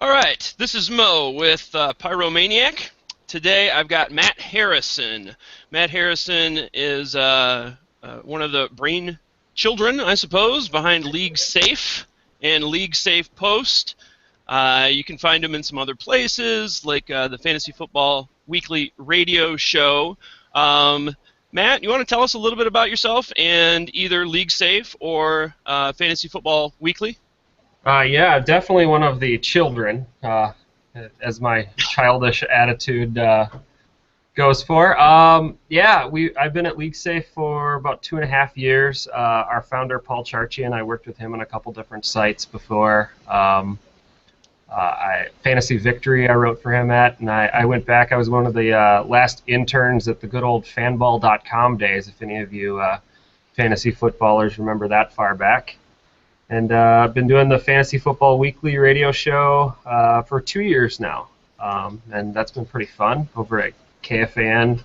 All right, this is Mo with Pyromaniac. Today I've got Matt Harrison. Matt Harrison is one of the brain children, I suppose, behind League Safe and League Safe Post. You can find him in some other places, like the Fantasy Football Weekly radio show. Matt, you want to tell us a little bit about yourself and either League Safe or Fantasy Football Weekly? Yeah, definitely one of the children, as my childish attitude goes for. I've been at League Safe for about 2.5 years. Our founder, Paul Charchi, and I worked with him on a couple different sites before. Fantasy Victory I wrote for him at, and I went back. I was one of the last interns at the good old fanball.com days, if any of you fantasy footballers remember that far back. And I've been doing the Fantasy Football Weekly radio show for 2 years now, and that's been pretty fun over at KFAN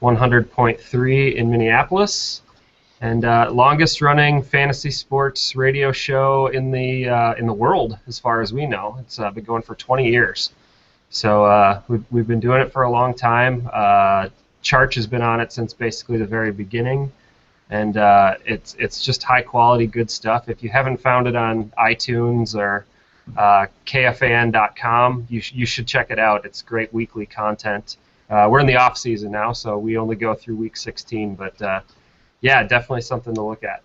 100.3 in Minneapolis, and longest running fantasy sports radio show in the world as far as we know. It's been going for 20 years, so we've been doing it for a long time. Charch has been on it since basically the very beginning. And it's just high quality, good stuff. If you haven't found it on iTunes or KFAN.com, you should check it out. It's great weekly content. We're in the off season now, so we only go through week 16. But yeah, definitely something to look at.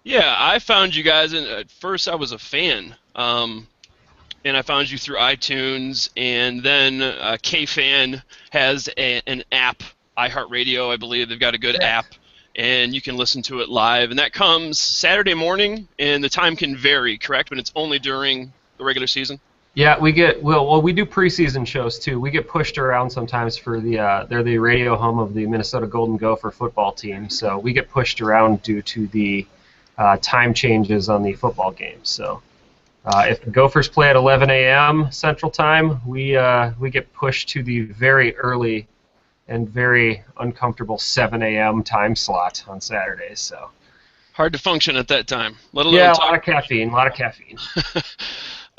Yeah, I found you guys, and at first I was a fan, and I found you through iTunes, and then KFAN has an app, iHeartRadio, I believe. They've got a good app. And you can listen to it live, and that comes Saturday morning, and the time can vary, correct? But it's only during the regular season. Yeah, we do preseason shows too. We get pushed around sometimes for they're the radio home of the Minnesota Golden Gopher football team, so we get pushed around due to the time changes on the football games. So if the Gophers play at 11 a.m. Central Time, we get pushed to the very early and very uncomfortable 7 a.m. time slot on Saturdays. So hard to function at that time. Let alone a lot of caffeine.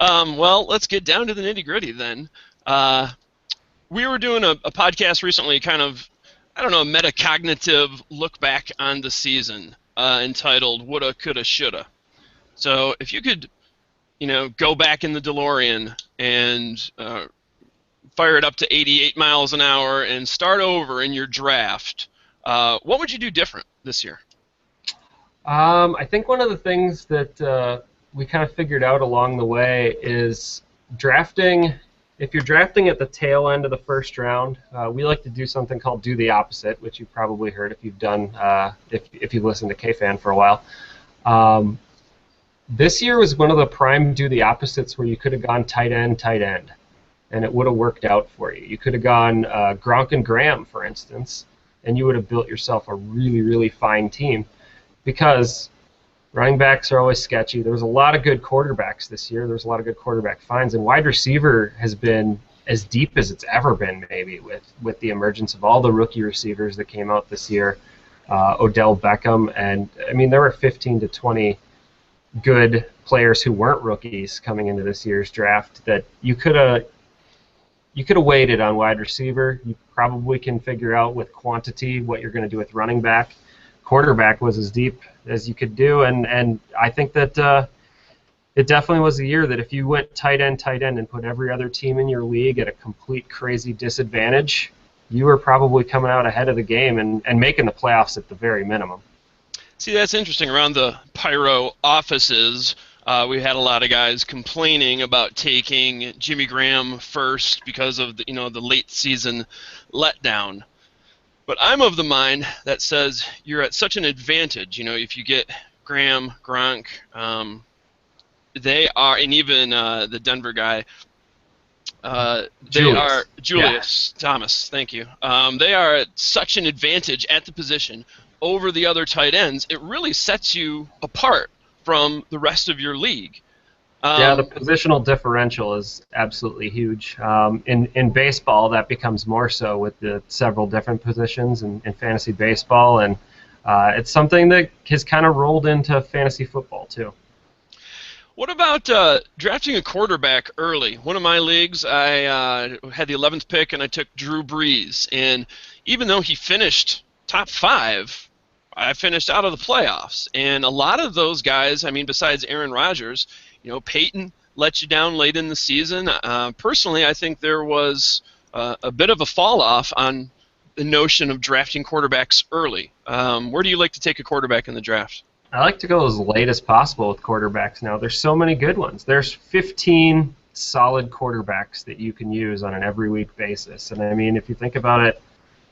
Well, let's get down to the nitty-gritty then. We were doing a podcast recently, kind of, I don't know, metacognitive look back on the season, entitled Woulda, Coulda, Shoulda. So if you could, go back in the DeLorean and fire it up to 88 miles an hour and start over in your draft, what would you do different this year? I think one of the things that we kind of figured out along the way is drafting. If you're drafting at the tail end of the first round, we like to do something called do the opposite, which you've probably heard if you've done if you've listened to KFAN for a while. This year was one of the prime do the opposites where you could have gone tight end, and it would have worked out for you. You could have gone Gronk and Graham, for instance, and you would have built yourself a really, really fine team, because running backs are always sketchy. There was a lot of good quarterbacks this year. There was a lot of good quarterback finds, and wide receiver has been as deep as it's ever been, maybe, with the emergence of all the rookie receivers that came out this year, Odell Beckham, and, I mean, there were 15 to 20 good players who weren't rookies coming into this year's draft that you could have waited on wide receiver. You probably can figure out with quantity what you're going to do with running back. Quarterback was as deep as you could do, and I think that it definitely was a year that if you went tight end, and put every other team in your league at a complete crazy disadvantage, you were probably coming out ahead of the game and making the playoffs at the very minimum. See, that's interesting. Around the Pyro offices, we had a lot of guys complaining about taking Jimmy Graham first because of the late season letdown. But I'm of the mind that says you're at such an advantage. If you get Graham, Gronk, they are, and even the Denver guy, Julius Thomas. Thank you. They are at such an advantage at the position over the other tight ends. It really sets you apart from the rest of your league. The positional differential is absolutely huge. In baseball, that becomes more so with the several different positions in fantasy baseball, and it's something that has kind of rolled into fantasy football too. What about drafting a quarterback early? One of my leagues, I had the 11th pick, and I took Drew Brees. And even though he finished top five, I finished out of the playoffs. And a lot of those guys, I mean, besides Aaron Rodgers, Peyton let you down late in the season. Personally, I think there was a bit of a fall off on the notion of drafting quarterbacks early. Where do you like to take a quarterback in the draft? I like to go as late as possible with quarterbacks now. There's so many good ones. There's 15 solid quarterbacks that you can use on an every week basis. And I mean, if you think about it,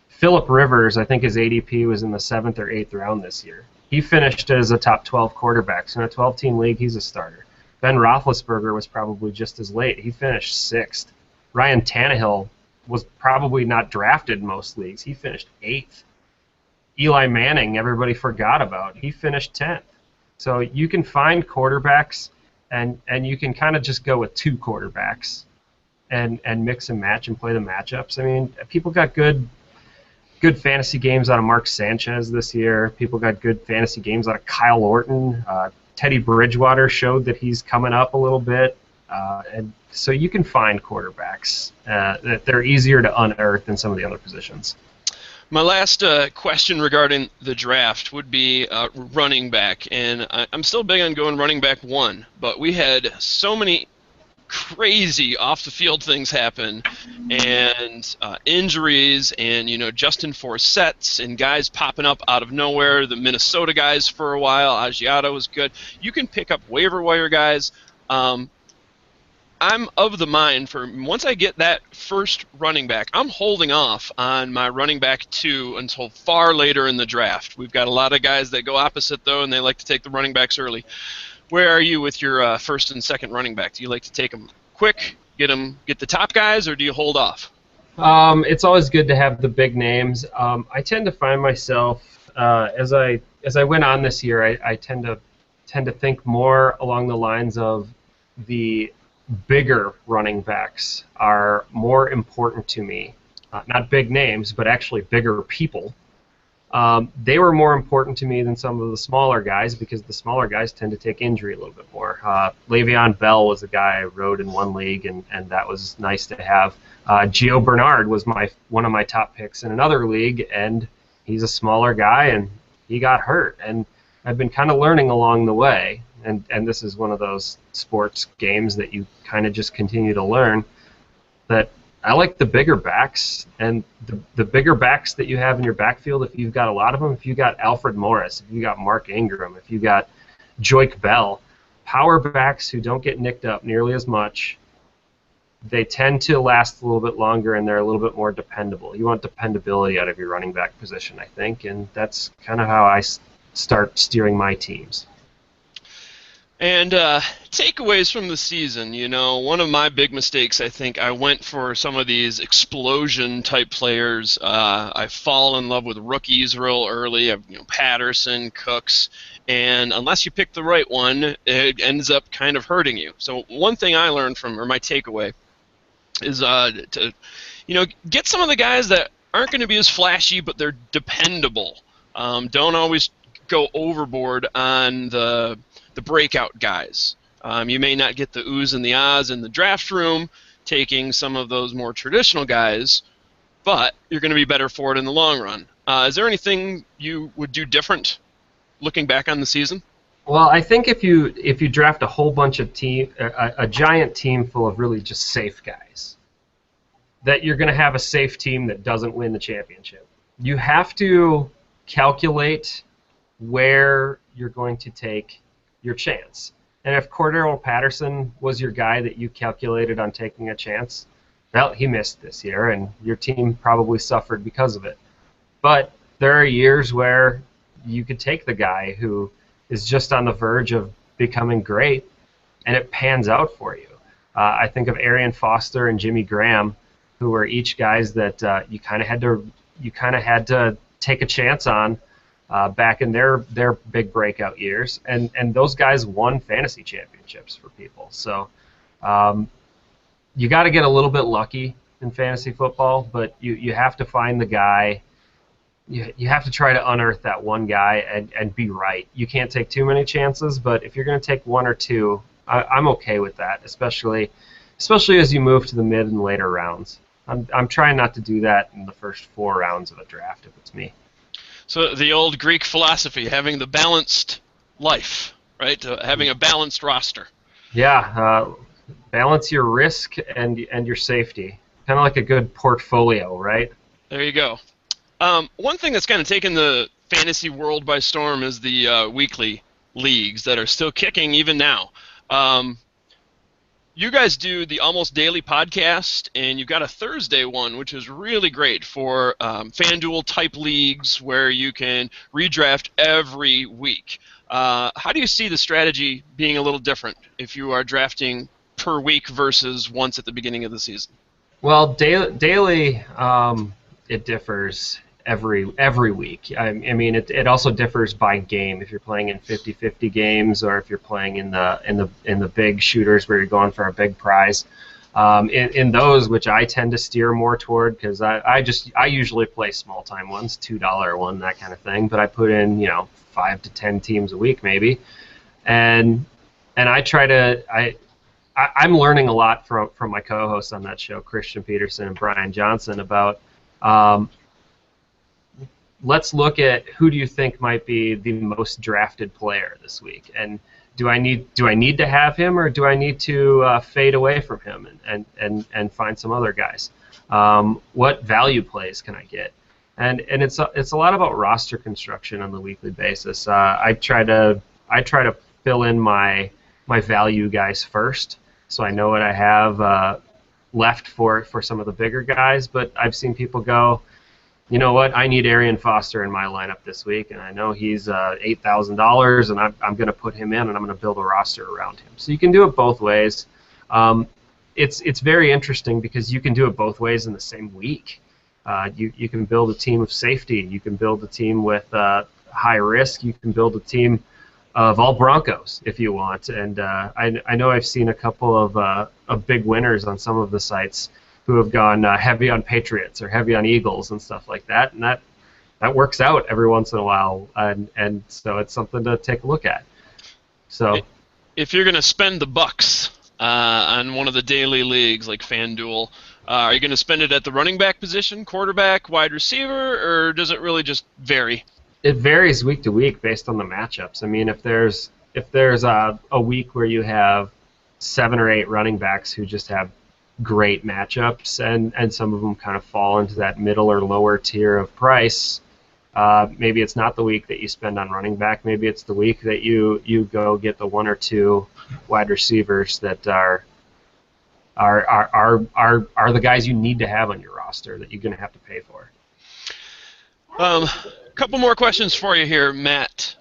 Phillip Rivers, I think his ADP was in the 7th or 8th round this year. He finished as a top 12 quarterback. So in a 12-team league, he's a starter. Ben Roethlisberger was probably just as late. He finished 6th. Ryan Tannehill was probably not drafted in most leagues. He finished 8th. Eli Manning, everybody forgot about. He finished 10th. So you can find quarterbacks, and you can kind of just go with 2 quarterbacks and mix and match and play the matchups. I mean, people got good fantasy games out of Mark Sanchez this year. People got good fantasy games out of Kyle Orton. Teddy Bridgewater showed that he's coming up a little bit. And so you can find quarterbacks that they're easier to unearth than some of the other positions. My last question regarding the draft would be running back, and I'm still big on going running back 1, but we had so many crazy off-the-field things happen, and injuries, and Justin Forsett and guys popping up out of nowhere. The Minnesota guys for a while, Agiato was good. You can pick up waiver wire guys. I'm of the mind for once I get that first running back, I'm holding off on my running back 2 until far later in the draft. We've got a lot of guys that go opposite, though, and they like to take the running backs early. Where are you with your first and second running back? Do you like to take them quick, get the top guys, or do you hold off? It's always good to have the big names. I tend to find myself as I went on this year, I tend to think more along the lines of the bigger running backs are more important to me. Not big names, but actually bigger people. They were more important to me than some of the smaller guys because the smaller guys tend to take injury a little bit more. Le'Veon Bell was a guy I rode in one league, and that was nice to have. Gio Bernard was one of my top picks in another league, and he's a smaller guy, and he got hurt. And I've been kind of learning along the way, and this is one of those sports games that you kind of just continue to learn, that I like the bigger backs, and the bigger backs that you have in your backfield, if you've got a lot of them, if you got Alfred Morris, if you got Mark Ingram, if you got Joique Bell, power backs who don't get nicked up nearly as much, they tend to last a little bit longer, and they're a little bit more dependable. You want dependability out of your running back position, I think, and that's kind of how I start steering my teams. And takeaways from the season, one of my big mistakes, I think, I went for some of these explosion-type players. I fall in love with rookies real early, Patterson, Cooks, and unless you pick the right one, it ends up kind of hurting you. So one thing I learned or my takeaway, is to get some of the guys that aren't going to be as flashy, but they're dependable. Don't always go overboard on the breakout guys. You may not get the oohs and the ahs in the draft room taking some of those more traditional guys, but you're going to be better for it in the long run. Is there anything you would do different looking back on the season? Well, I think if you draft a whole bunch of a giant team full of really just safe guys, that you're going to have a safe team that doesn't win the championship. You have to calculate where you're going to take your chance. And if Cordarrelle Patterson was your guy that you calculated on taking a chance, well, he missed this year, and your team probably suffered because of it. But there are years where you could take the guy who is just on the verge of becoming great, and it pans out for you. I think of Arian Foster and Jimmy Graham, who were each guys that you kind of had to take a chance on back in their big breakout years, and those guys won fantasy championships for people. So you got to get a little bit lucky in fantasy football, but you have to find the guy. You have to try to unearth that one guy and be right. You can't take too many chances, but if you're going to take one or two, I'm okay with that, especially as you move to the mid and later rounds. I'm trying not to do that in the first 4 rounds of a draft if it's me. So the old Greek philosophy, having the balanced life, right? Having a balanced roster. Yeah, balance your risk and your safety. Kind of like a good portfolio, right? There you go. One thing that's kind of taken the fantasy world by storm is the weekly leagues that are still kicking even now. You guys do the Almost Daily podcast, and you've got a Thursday one, which is really great for FanDuel-type leagues where you can redraft every week. How do you see the strategy being a little different if you are drafting per week versus once at the beginning of the season? Well, daily it differs every week. I mean, it also differs by game. If you're playing in 50-50 games, or if you're playing in the big shooters where you're going for a big prize. In those, which I tend to steer more toward, because I usually play small time ones, $2 one, that kind of thing. But I put in 5 to 10 teams a week maybe, and I try to I'm learning a lot from my co-hosts on that show, Christian Peterson and Brian Johnson, about let's look at who do you think might be the most drafted player this week, and do I need to have him, or do I need to fade away from him and find some other guys? What value plays can I get? And it's a lot about roster construction on the weekly basis. I try to fill in my value guys first, so I know what I have left for some of the bigger guys. But I've seen people go, you know what, I need Arian Foster in my lineup this week, and I know he's $8,000, and I'm going to put him in, and I'm going to build a roster around him. So you can do it both ways. It's very interesting because you can do it both ways in the same week. You can build a team of safety. You can build a team with high risk. You can build a team of all Broncos if you want. And I know I've seen a couple of big winners on some of the sites who have gone heavy on Patriots or heavy on Eagles and stuff like that, and that works out every once in a while, and so it's something to take a look at. So, if you're going to spend the bucks on one of the daily leagues like FanDuel, are you going to spend it at the running back position, quarterback, wide receiver, or does it really just vary? It varies week to week based on the matchups. I mean, if there's a week where you have 7 or 8 running backs who just have great matchups, and some of them kind of fall into that middle or lower tier of price, maybe it's not the week that you spend on running back. Maybe it's the week that you go get the 1 or 2 wide receivers that are the guys you need to have on your roster that you're going to have to pay for. Couple more questions for you here, Matt.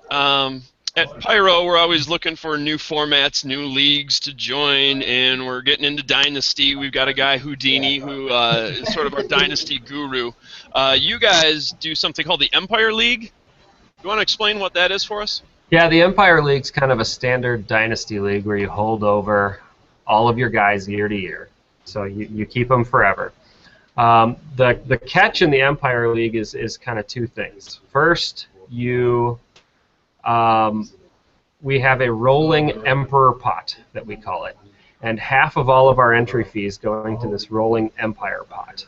At Pyro, we're always looking for new formats, new leagues to join, and we're getting into Dynasty. We've got a guy, Houdini, who is sort of our Dynasty guru. You guys do something called the Empire League. You want to explain what that is for us? Yeah, the Empire League's kind of a standard Dynasty league where you hold over all of your guys year to year. So you keep them forever. The catch in the Empire League is kind of 2 things. First, we have a rolling Emperor pot that we call it, and half of all of our entry fees going to this rolling Empire pot.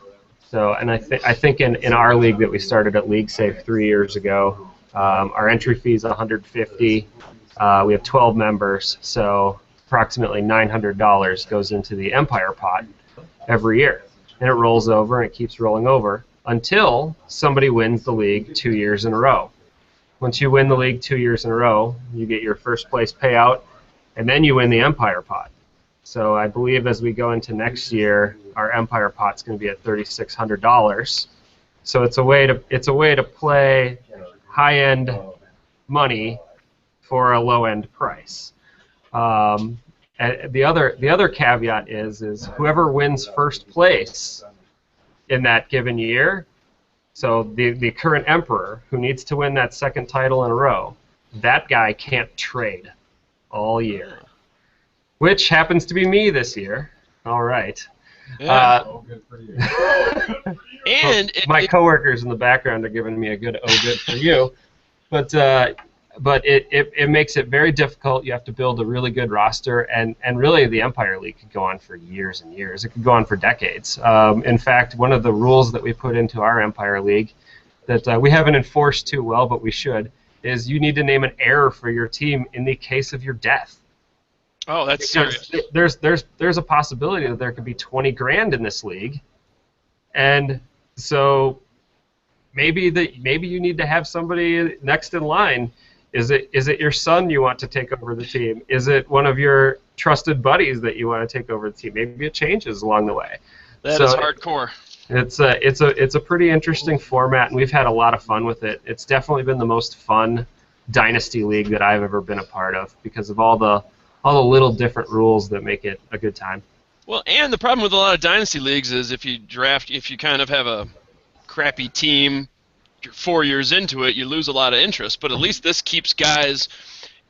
So, and I think in our league that we started at League Safe 3 years ago, our entry fee is $150. We have 12 members, so approximately $900 goes into the Empire pot every year, and it rolls over and it keeps rolling over until somebody wins the league 2 years in a row. Once you win the league 2 years in a row, you get your first place payout, and then you win the Empire pot. So I believe as we go into next year, our Empire pot's going to be at $3,600. So it's a way to play high-end money for a low-end price. And the other caveat is whoever wins first place in that given year. So the current emperor, who needs to win that second title in a row, that guy can't trade all year, which happens to be me this year. All right. Yeah. Good for you. And my coworkers in the background are giving me a good "oh, good for you." But but it makes it very difficult. You have to build a really good roster, and really the Empire League could go on for years and years. It could go on for decades. In fact, one of the rules that we put into our Empire League that we haven't enforced too well, but we should, is you need to name an heir for your team in the case of your death. Oh, that's because serious. There's a possibility that there could be 20 grand in this league, and so maybe you need to have somebody next in line. Is it your son you want to take over the team? Is it one of your trusted buddies that you want to take over the team? Maybe it changes along the way. That is hardcore. It's a pretty interesting format, and we've had a lot of fun with it. It's definitely been the most fun Dynasty League that I've ever been a part of because of all the little different rules that make it a good time. Well, and the problem with a lot of Dynasty Leagues is if you kind of have a crappy team, you're 4 years into it, you lose a lot of interest. But at least this keeps guys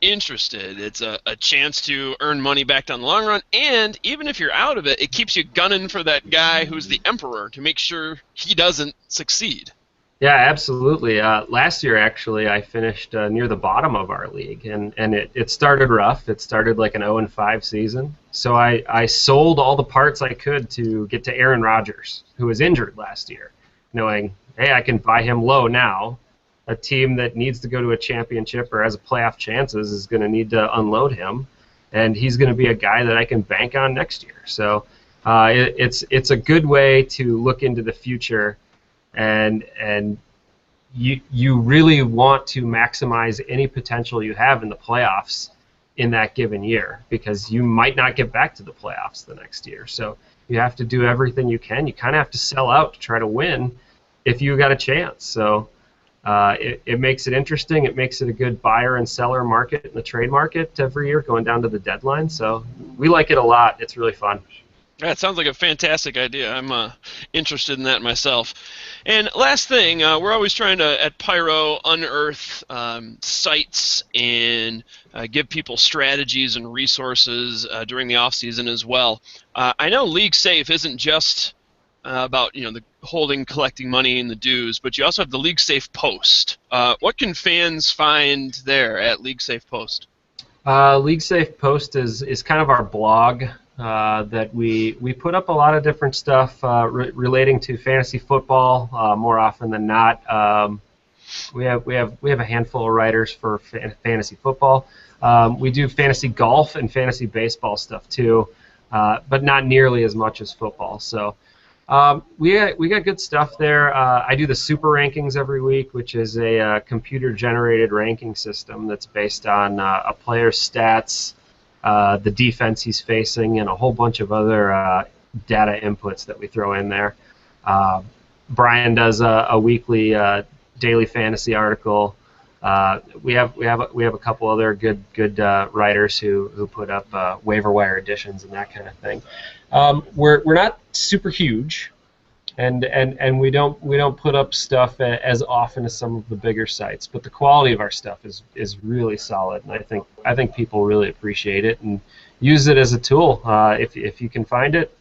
interested. It's a chance to earn money back down the long run, and even if you're out of it, it keeps you gunning for that guy who's the emperor to make sure he doesn't succeed. Yeah, absolutely. Last year, actually, I finished near the bottom of our league, and it started rough. It started like an 0-5 season. So I sold all the parts I could to get to Aaron Rodgers, who was injured last year, knowing, hey, I can buy him low now. A team that needs to go to a championship or has a playoff chances is going to need to unload him, and he's going to be a guy that I can bank on next year. So it's a good way to look into the future, and you really want to maximize any potential you have in the playoffs in that given year because you might not get back to the playoffs the next year. So you have to do everything you can. You kind of have to sell out to try to win if you got a chance. So it makes it interesting. It makes it a good buyer and seller market in the trade market every year going down to the deadline. So we like it a lot. It's really fun. That sounds like a fantastic idea. I'm interested in that myself. And last thing, we're always trying to, at Pyro, unearth sites and give people strategies and resources during the off season as well. I know League Safe isn't just about the collecting money and the dues, but you also have the League Safe Post. What can fans find there at League Safe Post? League Safe Post is kind of our blog that we put up a lot of different stuff relating to fantasy football. More often than not, we have a handful of writers for fantasy football. We do fantasy golf and fantasy baseball stuff too, but not nearly as much as football. So. We got good stuff there. I do the Super Rankings every week, which is a computer-generated ranking system that's based on a player's stats, the defense he's facing, and a whole bunch of other data inputs that we throw in there. Brian does a weekly daily fantasy article. We have a couple other good writers who put up waiver wire editions and that kind of thing. We're not super huge, and we don't put up stuff as often as some of the bigger sites, but the quality of our stuff is really solid, and I think people really appreciate it and use it as a tool. If you can find it,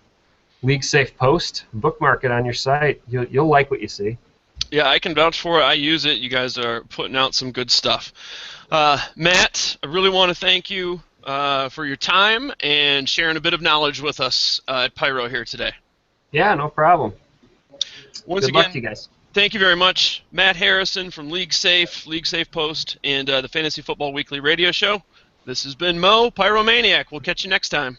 League Safe Post, bookmark it on your site. You'll like what you see. Yeah, I can vouch for it. I use it. You guys are putting out some good stuff. Matt, I really want to thank you for your time and sharing a bit of knowledge with us at Pyro here today. Yeah, no problem. Once Good again, luck to you guys. Thank you very much. Matt Harrison from League Safe Post, and the Fantasy Football Weekly radio show. This has been Mo, Pyromaniac. We'll catch you next time.